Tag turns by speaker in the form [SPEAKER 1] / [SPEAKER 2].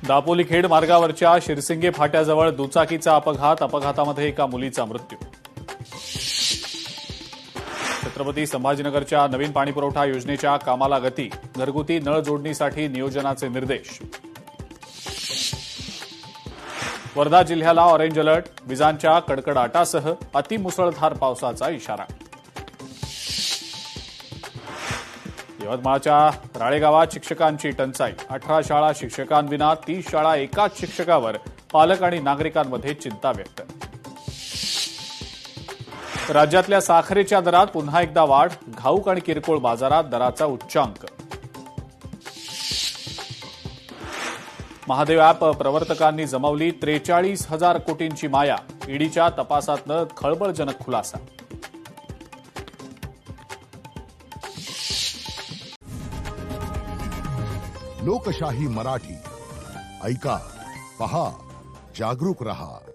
[SPEAKER 1] दापोली खेड मार्गावरच्या शिरसिंगे फाट्याजवळ दुचाकीचा अपघातामध्ये एका मुलीचा मृत्यू. छत्रपती संभाजीनगरच्या नवीन पाणीपुरवठा योजनेच्या कामाला गती. घरगुती नळ जोडणीसाठी नियोजनाचे निर्देश. वर्धा जिल्ह्याला ऑरेंज अलर्ट. विजांच्या कडकडाटासह अतिमुसळधार पावसाचा इशारा. यवतमाळच्या राळेगावात शिक्षकांची टंचाई. 18 शाळा शिक्षकांविना, 30 शाळा एकाच शिक्षकावर. पालक आणि नागरिकांमध्ये चिंता व्यक्त. राज्यातल्या साखरेच्या दरात पुन्हा एकदा वाढ. घाऊक आणि किरकोळ बाजारात दराचा उच्चांक. महादेव ॲप प्रवर्तकांनी जमवली 43,000 कोटींची माया. ईडीच्या तपासातनं खळबळजनक खुलासा.
[SPEAKER 2] लोकशाही मराठी ऐका, पहा, जागरूक रहा.